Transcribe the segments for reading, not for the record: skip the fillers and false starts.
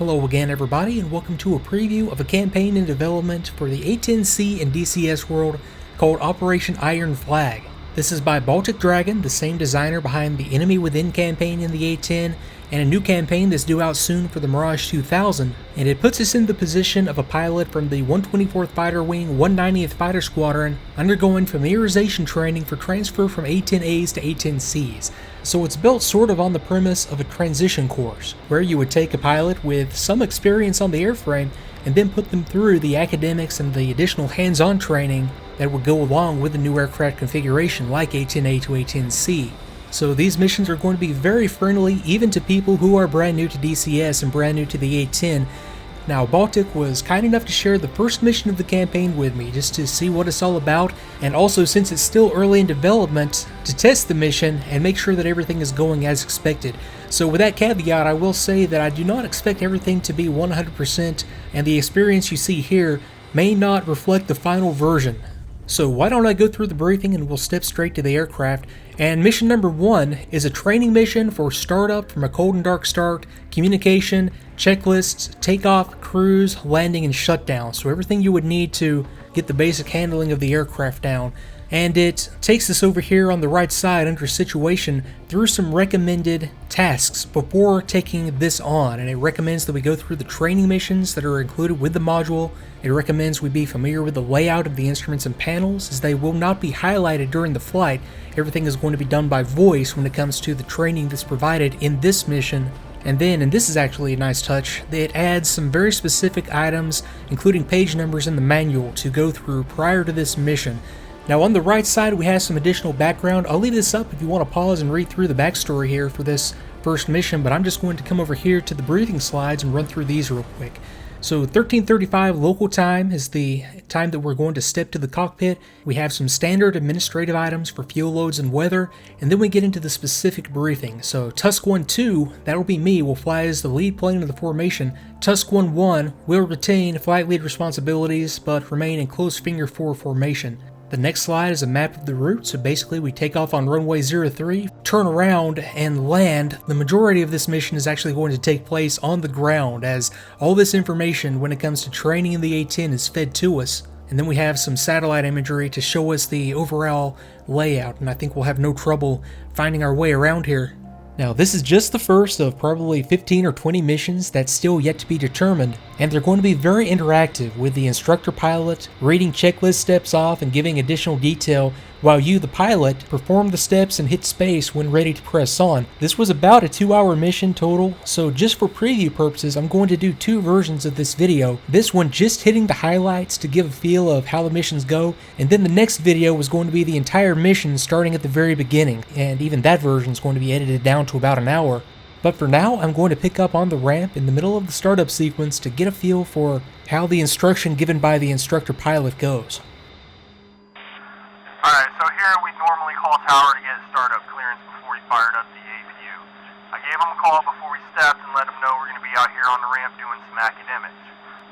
Hello again everybody, and welcome to a preview of a campaign in development for the A-10C and DCS world called Operation Iron Flag. This is by Baltic Dragon, the same designer behind the Enemy Within campaign in the A-10, and a new campaign that's due out soon for the Mirage 2000, and it puts us in the position of a pilot from the 124th Fighter Wing 190th Fighter Squadron undergoing familiarization training for transfer from A-10As to A-10Cs. So it's built sort of on the premise of a transition course, where you would take a pilot with some experience on the airframe and then put them through the academics and the additional hands-on training that would go along with the new aircraft configuration like A-10A to A-10C. So these missions are going to be very friendly even to people who are brand new to DCS and brand new to the A-10. Now, Baltic was kind enough to share the first mission of the campaign with me just to see what it's all about, and also, since it's still early in development, to test the mission and make sure that everything is going as expected. So with that caveat, I will say that I do not expect everything to be 100%, and the experience you see here may not reflect the final version. So why don't I go through the briefing and we'll step straight to the aircraft. And mission number 1 is a training mission for startup from a cold and dark start, communication, checklists, takeoff, cruise, landing, and shutdown. So everything you would need to get the basic handling of the aircraft down. And it takes us over here on the right side under situation through some recommended tasks before taking this on. And it recommends that we go through the training missions that are included with the module. It recommends we be familiar with the layout of the instruments and panels, as they will not be highlighted during the flight. Everything is going to be done by voice when it comes to the training that's provided in this mission. And then, and this is actually a nice touch, it adds some very specific items, including page numbers in the manual, to go through prior to this mission. Now on the right side we have some additional background. I'll leave this up if you want to pause and read through the backstory here for this first mission, but I'm just going to come over here to the briefing slides and run through these real quick. So 13:35 local time is the time that we're going to step to the cockpit. We have some standard administrative items for fuel loads and weather, and then we get into the specific briefing. So Tusk 1-2, that'll be me, will fly as the lead plane of the formation. Tusk 1-1 will retain flight lead responsibilities, but remain in close finger 4 formation. The next slide is a map of the route, so basically we take off on runway 03, turn around, and land. The majority of this mission is actually going to take place on the ground, as all this information when it comes to training in the A-10 is fed to us. And then we have some satellite imagery to show us the overall layout, and I think we'll have no trouble finding our way around here. Now, this is just the first of probably 15 or 20 missions that's still yet to be determined, and they're going to be very interactive, with the instructor pilot reading checklist steps off and giving additional detail, while you, the pilot, perform the steps and hit space when ready to press on. This was about a 2-hour mission total, so just for preview purposes, I'm going to do 2 versions of this video. This one just hitting the highlights to give a feel of how the missions go, and then the next video was going to be the entire mission starting at the very beginning, and even that version is going to be edited down to about an hour. But for now, I'm going to pick up on the ramp in the middle of the startup sequence to get a feel for how the instruction given by the instructor pilot goes. Alright, so here we normally call tower to get startup clearance before we fired up the APU. I gave him a call before we stepped and let him know we're going to be out here on the ramp doing some academics.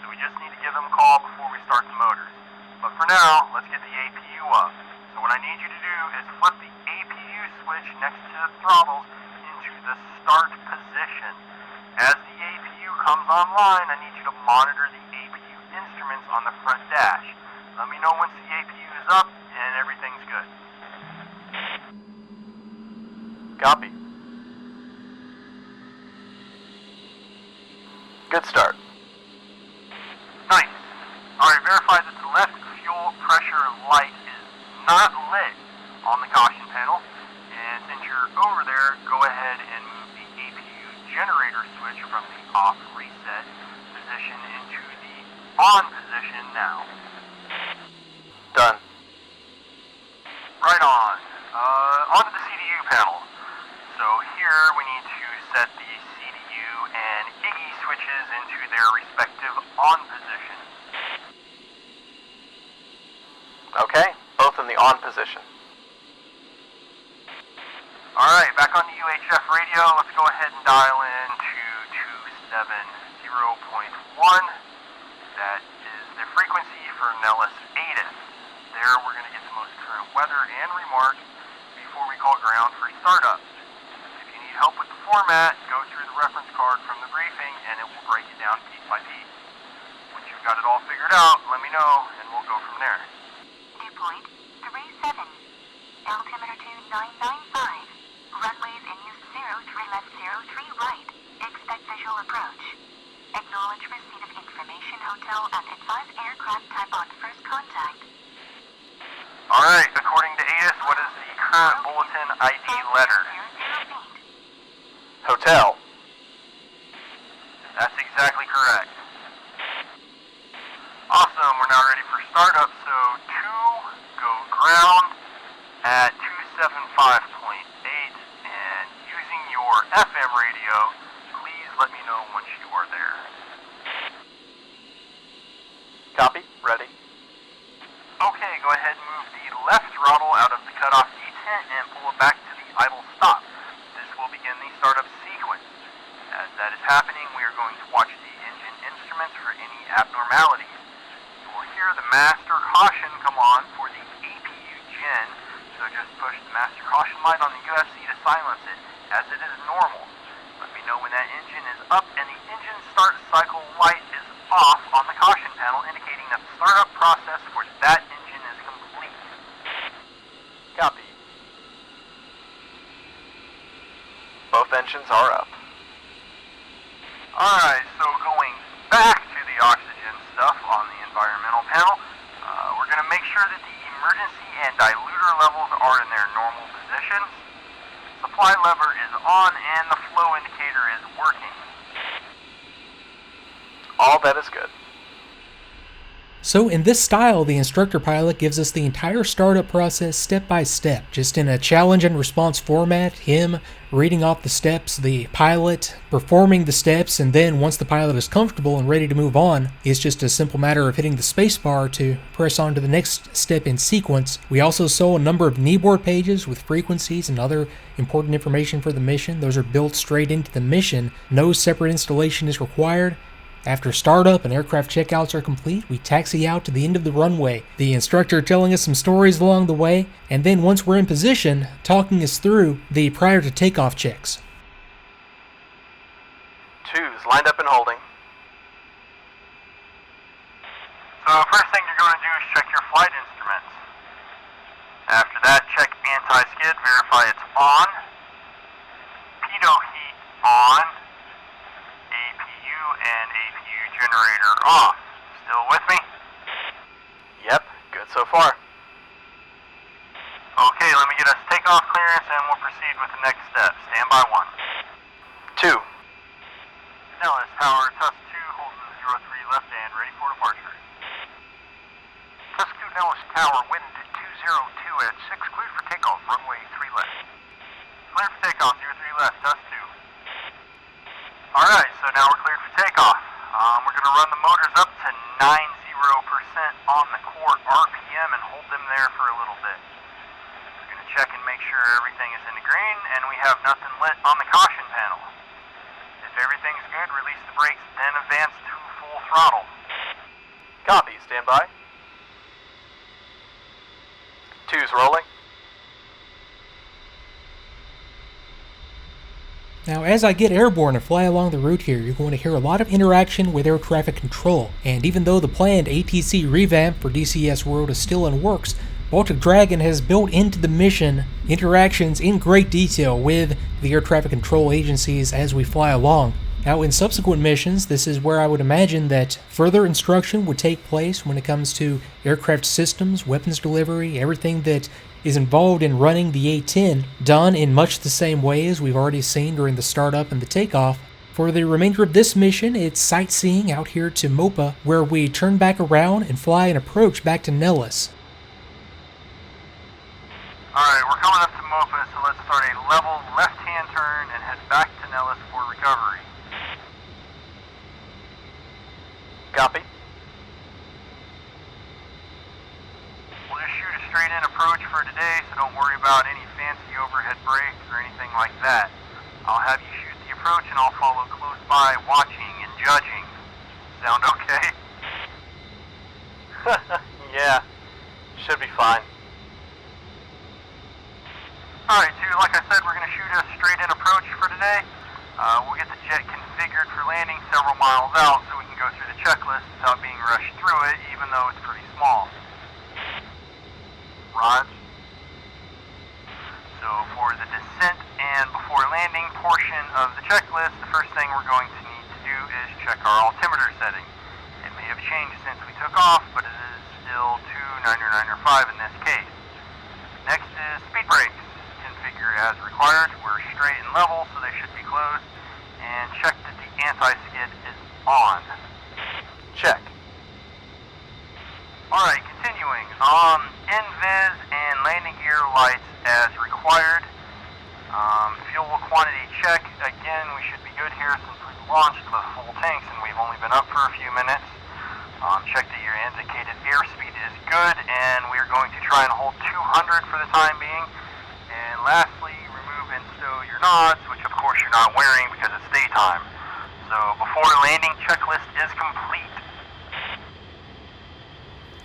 So we just need to give him a call before we start the motors. But for now, let's get the APU up. So what I need you to do is flip the APU switch next to the throttles into the start position. As the APU comes online, I need you to monitor the APU instruments on the front dash. Let me know once the APU is up and everything's good. Copy. Good start. Nice. Alright, verify that the left fuel pressure light is not lit on the caution panel. And since you're over there, go ahead and move the APU generator switch from the off reset position into the on position now. Done. Right on. Onto the CDU panel. So here we need to set the CDU and IGE switches into their respective on position. Okay, both in the on position. Alright, back on the UHF radio, let's go ahead and dial in to 270.1. That is the frequency for Nellis ATIS. There we're going to get the most current weather and remarks before we call ground for startup. If you need help with the format, go through the reference card from the briefing, and it will break it down piece by piece. Once you've got it all figured out, let me know, and we'll go from there. Dew point 37, altimeter 2995, runways in use 03 left 03 right, expect visual approach. Acknowledge receipt of information hotel and advise aircraft type on first contact. Alright, according to ATIS, what is the current bulletin ID letter? Hotel. That's exactly correct. Awesome, we're now ready for startup, so 2, go ground at 275.8, and using your FM radio, please let me know once you are there. Copy. Ready. Okay, go ahead and move the left throttle out of the cutoff detent and pull it back to the idle stop. This will begin the startup sequence. As that is happening, we are going to watch the engine instruments for any abnormalities. You will hear the master caution come on for the APU gen, so just push the master caution light on the UFC to silence it, as it is normal. Let me know when that engine is up and the engine start cycle light is off on the caution panel, indicating that the startup process for that engine is complete. Copy. Both engines are up. Alright, so going back to the oxygen stuff on the environmental panel, we're going to make sure that the emergency and diluter levels are in their normal positions. Supply lever is on and the flow indicator is working. All that is good. So in this style, the instructor pilot gives us the entire startup process step by step, just in a challenge and response format, him reading off the steps, the pilot performing the steps, and then once the pilot is comfortable and ready to move on, it's just a simple matter of hitting the spacebar to press on to the next step in sequence. We also saw a number of Kneeboard pages with frequencies and other important information for the mission. Those are built straight into the mission. No separate installation is required. After startup and aircraft checkouts are complete, we taxi out to the end of the runway, the instructor telling us some stories along the way, and then once we're in position, talking us through the prior to takeoff checks. 2's lined up and holding. So first thing you're going to do is check your flight instruments. After that, check anti-skid, verify it's on. Pitot heat on. APU and APU generator off. Still with me? Yep, good so far. Okay, let me get us takeoff clearance and we'll proceed with the next step. Stand by 1. 2. Nellis Tower, Tusk 2, holding 03 left and ready for departure. Tusk 2, Nellis Tower, wind at 202 at 6, cleared for takeoff, runway 3 left. Cleared for takeoff, 03 left, Tusk 2. Alright, so now we're cleared for takeoff. We're going to run the motors up to 90% on the core RPM and hold them there for a little bit. We're going to check and make sure everything is in the green and we have nothing lit on the caution panel. If everything's good, release the brakes, then advance to full throttle. Copy, stand by. 2's rolling. Now, as I get airborne and fly along the route here, you're going to hear a lot of interaction with air traffic control, and even though the planned A-10C revamp for DCS World is still in works, Baltic Dragon has built into the mission interactions in great detail with the air traffic control agencies as we fly along. Now, in subsequent missions, this is where I would imagine that further instruction would take place when it comes to aircraft systems, weapons delivery, everything that is involved in running the A-10, done in much the same way as we've already seen during the startup and the takeoff. For the remainder of this mission, it's sightseeing out here to Mopa, where we turn back around and fly an approach back to Nellis. Alright, we're coming up to Mopa, so let's start a level left-hand turn and head back to Nellis for recovery. Copy. We'll just shoot a straight-in approach for today, so don't worry about any fancy overhead brakes or anything like that. I'll have you shoot the approach and I'll follow close by, watching and judging. Sound okay? Yeah, should be fine. Alright, dude, like I said, we're going to shoot a straight-in approach for today. several miles out so we can go through the checklist without being rushed through it, even though it's pretty small. Raj? So for the descent and before landing portion of the checklist, the first thing we're going to need to do is check our altimeter setting. It may have changed since we took off, but it is still 29905 in this case. Next is speed brakes. Configure as required. We're straight and level, so they should be closed. And check that the anti-skid is on. Check. Alright, continuing. NVIS and landing gear lights as required. Fuel quantity check. Again, we should be good here since we've launched with full tanks and we've only been up for a few minutes. Check that your indicated airspeed is good, and we're going to try and hold 200 for the time being. And lastly, remove and stow your nods, which of course you're not wearing because it's daytime. So before landing checklist is complete.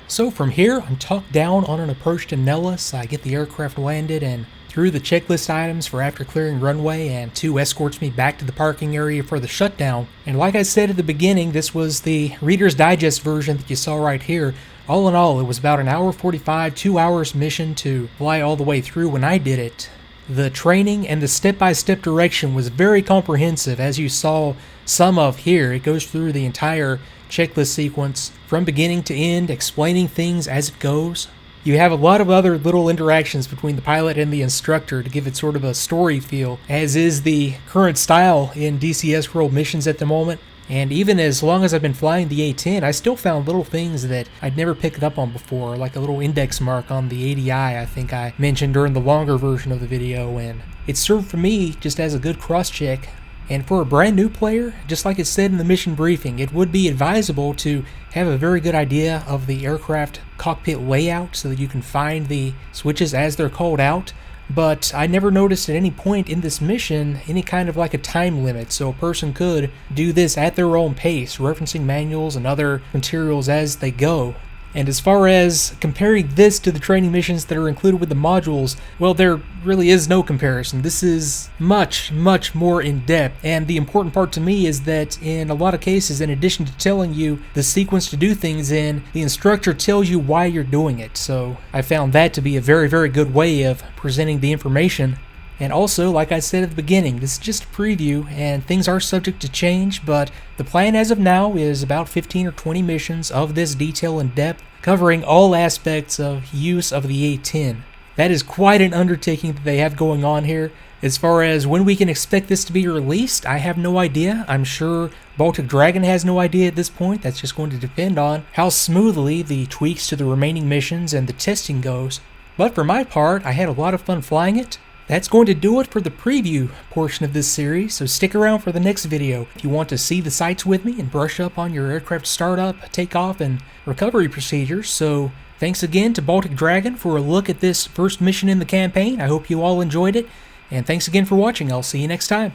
So from here, I'm talked down on an approach to Nellis. I get the aircraft landed and through the checklist items for after clearing runway, and 2 escorts me back to the parking area for the shutdown. And like I said at the beginning, this was the Reader's Digest version that you saw right here. All in all, it was about an hour 45, 2 hours mission to fly all the way through when I did it. The training and the step-by-step direction was very comprehensive, as you saw some of here. It goes through the entire checklist sequence from beginning to end, explaining things as it goes. You have a lot of other little interactions between the pilot and the instructor to give it sort of a story feel, as is the current style in DCS World missions at the moment. And even as long as I've been flying the A-10, I still found little things that I'd never picked up on before, like a little index mark on the ADI I think I mentioned during the longer version of the video, and it served for me just as a good cross-check. And for a brand new player, just like it said in the mission briefing, it would be advisable to have a very good idea of the aircraft cockpit layout so that you can find the switches as they're called out. But I never noticed at any point in this mission any kind of like a time limit, so a person could do this at their own pace, referencing manuals and other materials as they go. And as far as comparing this to the training missions that are included with the modules, well, there really is no comparison. This is much, much more in-depth, and the important part to me is that in a lot of cases, in addition to telling you the sequence to do things in, the instructor tells you why you're doing it. So I found that to be a very, very good way of presenting the information. And also, like I said at the beginning, this is just a preview and things are subject to change, but the plan as of now is about 15 or 20 missions of this detail and depth, covering all aspects of use of the A-10. That is quite an undertaking that they have going on here. As far as when we can expect this to be released, I have no idea. I'm sure Baltic Dragon has no idea at this point. That's just going to depend on how smoothly the tweaks to the remaining missions and the testing goes. But for my part, I had a lot of fun flying it. That's going to do it for the preview portion of this series, so stick around for the next video if you want to see the sights with me and brush up on your aircraft startup, takeoff, and recovery procedures. So thanks again to Baltic Dragon for a look at this first mission in the campaign. I hope you all enjoyed it, and thanks again for watching. I'll see you next time.